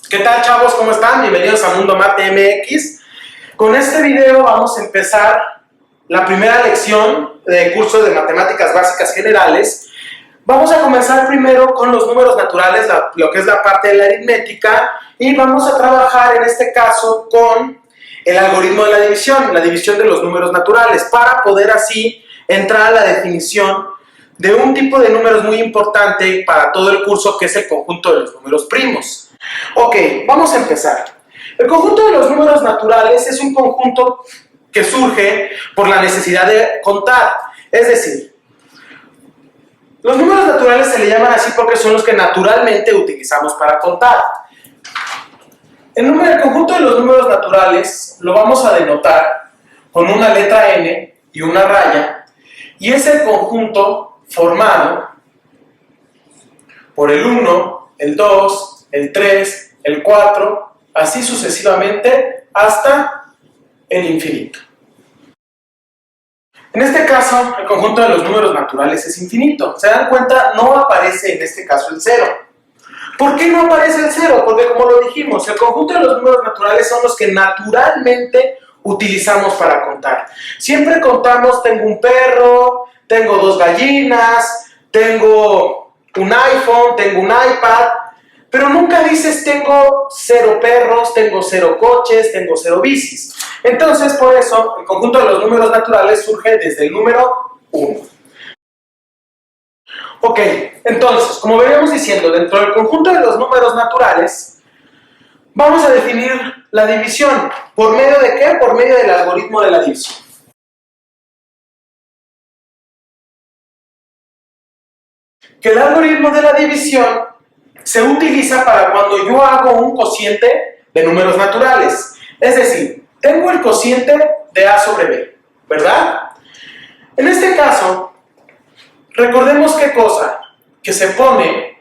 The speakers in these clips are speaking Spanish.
¿Qué tal, chavos? ¿Cómo están? Bienvenidos a Mundo Mate MX. Con este video vamos a empezar la primera lección del curso de Matemáticas Básicas Generales. Vamos a comenzar primero con los números naturales, lo que es la parte de la aritmética, y vamos a trabajar en este caso con el algoritmo de la división de los números naturales, para poder así entrar a la definición de un tipo de números muy importante para todo el curso, que es el conjunto de los números primos. Ok, vamos a empezar. El conjunto de los números naturales es un conjunto que surge por la necesidad de contar. Es decir, los números naturales se le llaman así porque son los que naturalmente utilizamos para contar. El conjunto de los números naturales lo vamos a denotar con una letra N y una raya, y es el conjunto formado por el 1, el 2, el 3, el 4, así sucesivamente hasta el infinito. En este caso, el conjunto de los números naturales es infinito. ¿Se dan cuenta? No aparece en este caso el 0. ¿Por qué no aparece el 0? Porque, como lo dijimos, el conjunto de los números naturales son los que naturalmente utilizamos para contar. Siempre contamos: tengo un perro, tengo 2 gallinas, tengo un iPhone, tengo un iPad, pero nunca dices tengo 0 perros, tengo 0 coches, tengo 0 bicis. Entonces, por eso, el conjunto de los números naturales surge desde el número 1. Ok, entonces, como veníamos diciendo, dentro del conjunto de los números naturales, vamos a definir la división. ¿Por medio de qué? Por medio del algoritmo de la división. Que el algoritmo de la división se utiliza para cuando yo hago un cociente de números naturales. Es decir, tengo el cociente de A sobre B, ¿verdad? En este caso, recordemos qué cosa, que se pone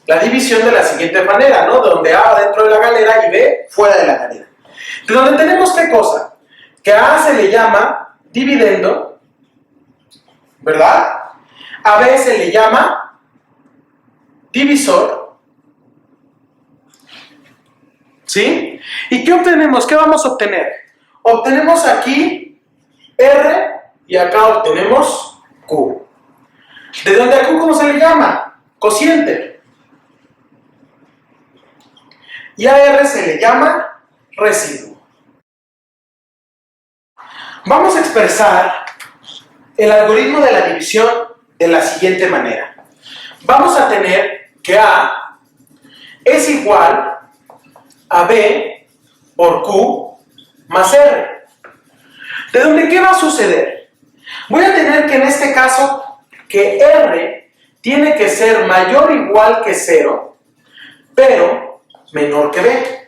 la división de la siguiente manera, ¿no? Donde A va dentro de la galera y B fuera de la galera. De donde tenemos qué cosa, que a A se le llama dividendo, ¿verdad? A B se le llama divisor, ¿sí? ¿Y qué obtenemos? ¿Qué vamos a obtener? Obtenemos aquí R y acá obtenemos Q. ¿De dónde a Q cómo se le llama? Cociente. Y a R se le llama residuo. Vamos a expresar el algoritmo de la división de la siguiente manera. Vamos a tener que A es igual a B por Q más R. ¿De dónde qué va a suceder? Voy a tener que en este caso que R tiene que ser mayor o igual que 0, pero menor que B.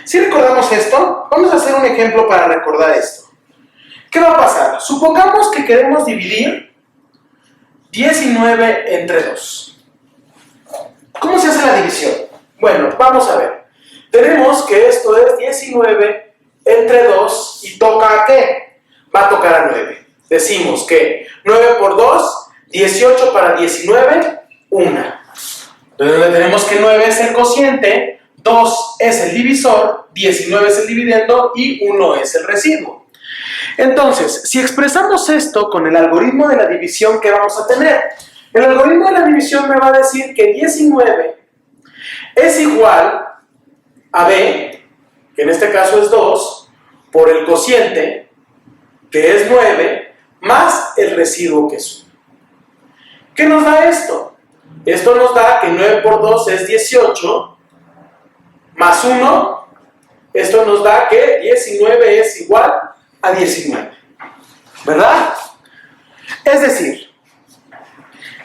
Si recordamos esto, vamos a hacer un ejemplo para recordar esto. ¿Qué va a pasar? Supongamos que queremos dividir 19 entre 2. ¿Cómo se hace la división? Bueno, vamos a ver. Tenemos que esto es 19 entre 2 y toca ¿a qué? Va a tocar a 9. Decimos que 9 por 2, 18 para 19, 1. Entonces tenemos que 9 es el cociente, 2 es el divisor, 19 es el dividendo y 1 es el residuo. Entonces, si expresamos esto con el algoritmo de la división, ¿qué vamos a tener? El algoritmo de la división me va a decir que 19 es igual a B, que en este caso es 2, por el cociente, que es 9, más el residuo, que es 1. ¿Qué nos da esto? Esto nos da que 9 por 2 es 18, más 1, esto nos da que 19 es igual a 19, ¿verdad? Es decir,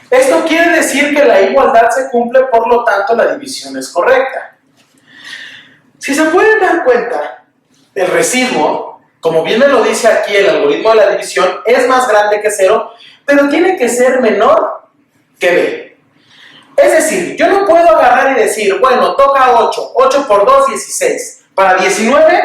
esto quiere decir que la igualdad se cumple, por lo tanto la división es correcta. Si se pueden dar cuenta, el residuo, como bien me lo dice aquí el algoritmo de la división, es más grande que 0, pero tiene que ser menor que B. Es decir, yo no puedo agarrar y decir, bueno, toca 8, 8 por 2, 16, para 19,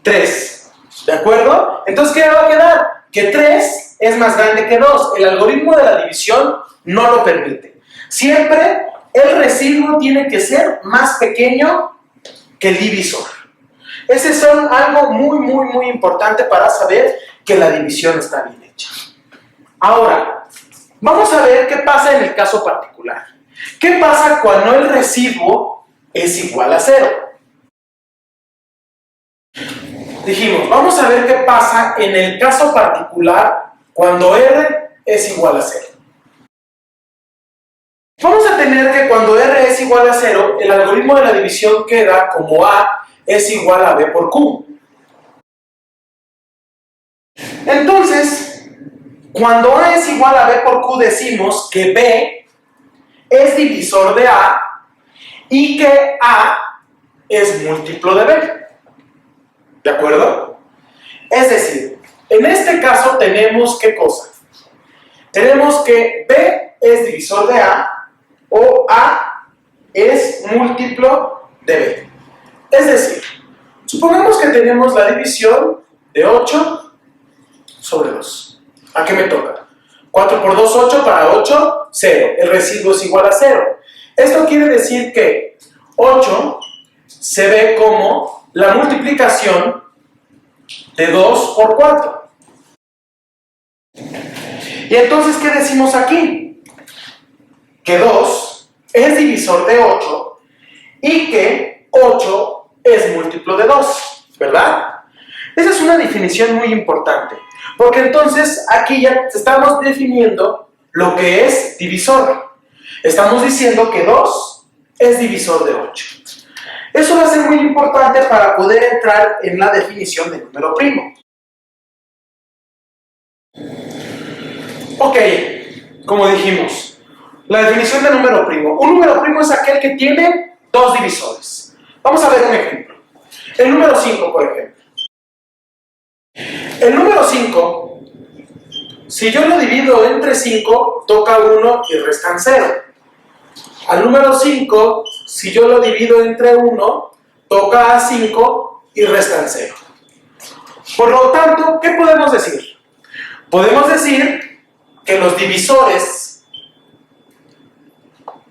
3, ¿de acuerdo? Entonces, ¿qué va a quedar? Que 3 es más grande que 2. El algoritmo de la división no lo permite. Siempre el residuo tiene que ser más pequeño que el divisor. Ese es algo muy importante para saber que la división está bien hecha. Ahora, vamos a ver qué pasa en el caso particular. ¿Qué pasa cuando el residuo es igual a 0? Dijimos, vamos a ver qué pasa en el caso particular cuando R es igual a 0. Vamos a tener que cuando R es igual a 0, el algoritmo de la división queda como A es igual a B por Q. Entonces, cuando A es igual a B por Q, decimos que B es divisor de A y que A es múltiplo de B. ¿De acuerdo? Es decir, en este caso tenemos ¿qué cosa? Tenemos que B es divisor de A o A es múltiplo de B. Es decir, supongamos que tenemos la división de 8 sobre 2. ¿A qué me toca? 4 por 2, 8, para 8, 0. El residuo es igual a 0. Esto quiere decir que 8 se ve como la multiplicación de 2 por 4. Y entonces, ¿qué decimos aquí? Que 2 es divisor de 8 y que 8 es múltiplo de 2, ¿verdad? Esa es una definición muy importante, porque entonces aquí ya estamos definiendo lo que es divisor. Estamos diciendo que 2 es divisor de 8. Eso va a ser muy importante para poder entrar en la definición de número primo. Ok, como dijimos, la definición de número primo. Un número primo es aquel que tiene dos divisores. Vamos a ver un ejemplo. El número 5, por ejemplo. El número 5, si yo lo divido entre 5, toca 1 y restan 0. Al número 5, si yo lo divido entre 1, toca a 5 y restan 0. Por lo tanto, ¿qué podemos decir? Podemos decir que los divisores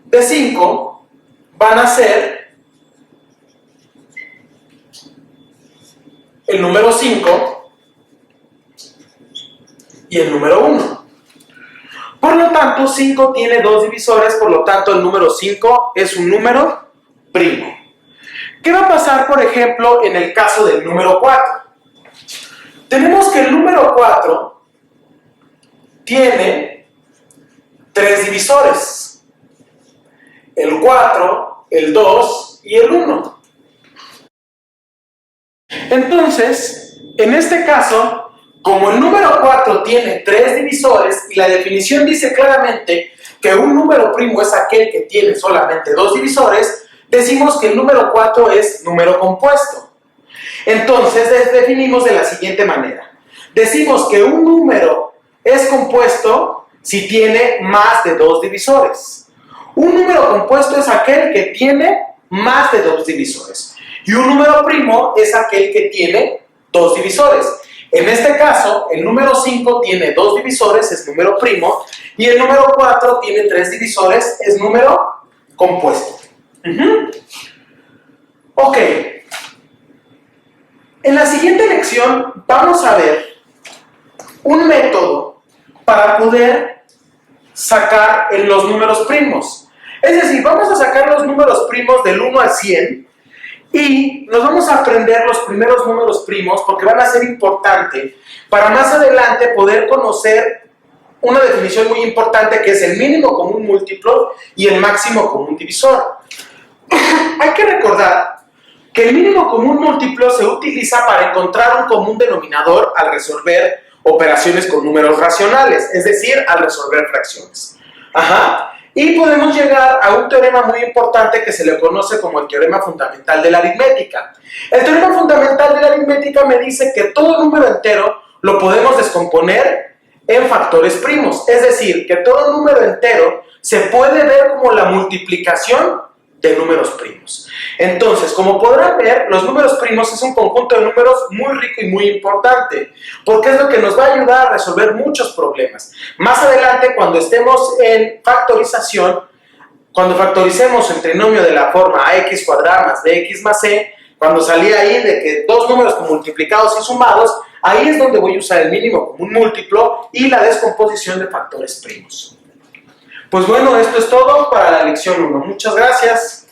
de 5 van a ser el número 5 y el número 1. Por lo tanto, 5 tiene dos divisores, por lo tanto el número 5 es un número primo. ¿Qué va a pasar, por ejemplo, en el caso del número 4? Tenemos que el número 4 tiene tres divisores. El 4, el 2 y el 1. Entonces, en este caso, como el número 4 tiene tres divisores y la definición dice claramente que un número primo es aquel que tiene solamente dos divisores, decimos que el número 4 es número compuesto. Entonces, definimos de la siguiente manera. Decimos que un número es compuesto si tiene más de dos divisores. Un número compuesto es aquel que tiene más de dos divisores. Y un número primo es aquel que tiene dos divisores. En este caso, el número 5 tiene dos divisores, es número primo, y el número 4 tiene tres divisores, es número compuesto. Ok. En la siguiente lección vamos a ver un método para poder sacar los números primos. Es decir, vamos a sacar los números primos del 1 al 100 y nos vamos a aprender los primeros números primos porque van a ser importantes para más adelante poder conocer una definición muy importante que es el mínimo común múltiplo y el máximo común divisor. Hay que recordar que el mínimo común múltiplo se utiliza para encontrar un común denominador al resolver operaciones con números racionales, es decir, al resolver fracciones. Y podemos llegar a un teorema muy importante que se le conoce como el teorema fundamental de la aritmética. El teorema fundamental de la aritmética me dice que todo número entero lo podemos descomponer en factores primos, es decir, que todo número entero se puede ver como la multiplicación de números primos. Entonces, como podrán ver, los números primos es un conjunto de números muy rico y muy importante, porque es lo que nos va a ayudar a resolver muchos problemas. Más adelante, cuando estemos en factorización, cuando factoricemos el trinomio de la forma ax cuadrada más bx más c, cuando salía ahí de que dos números multiplicados y sumados, ahí es donde voy a usar el mínimo común múltiplo y la descomposición de factores primos. Pues bueno, esto es todo para la lección 1. Muchas gracias.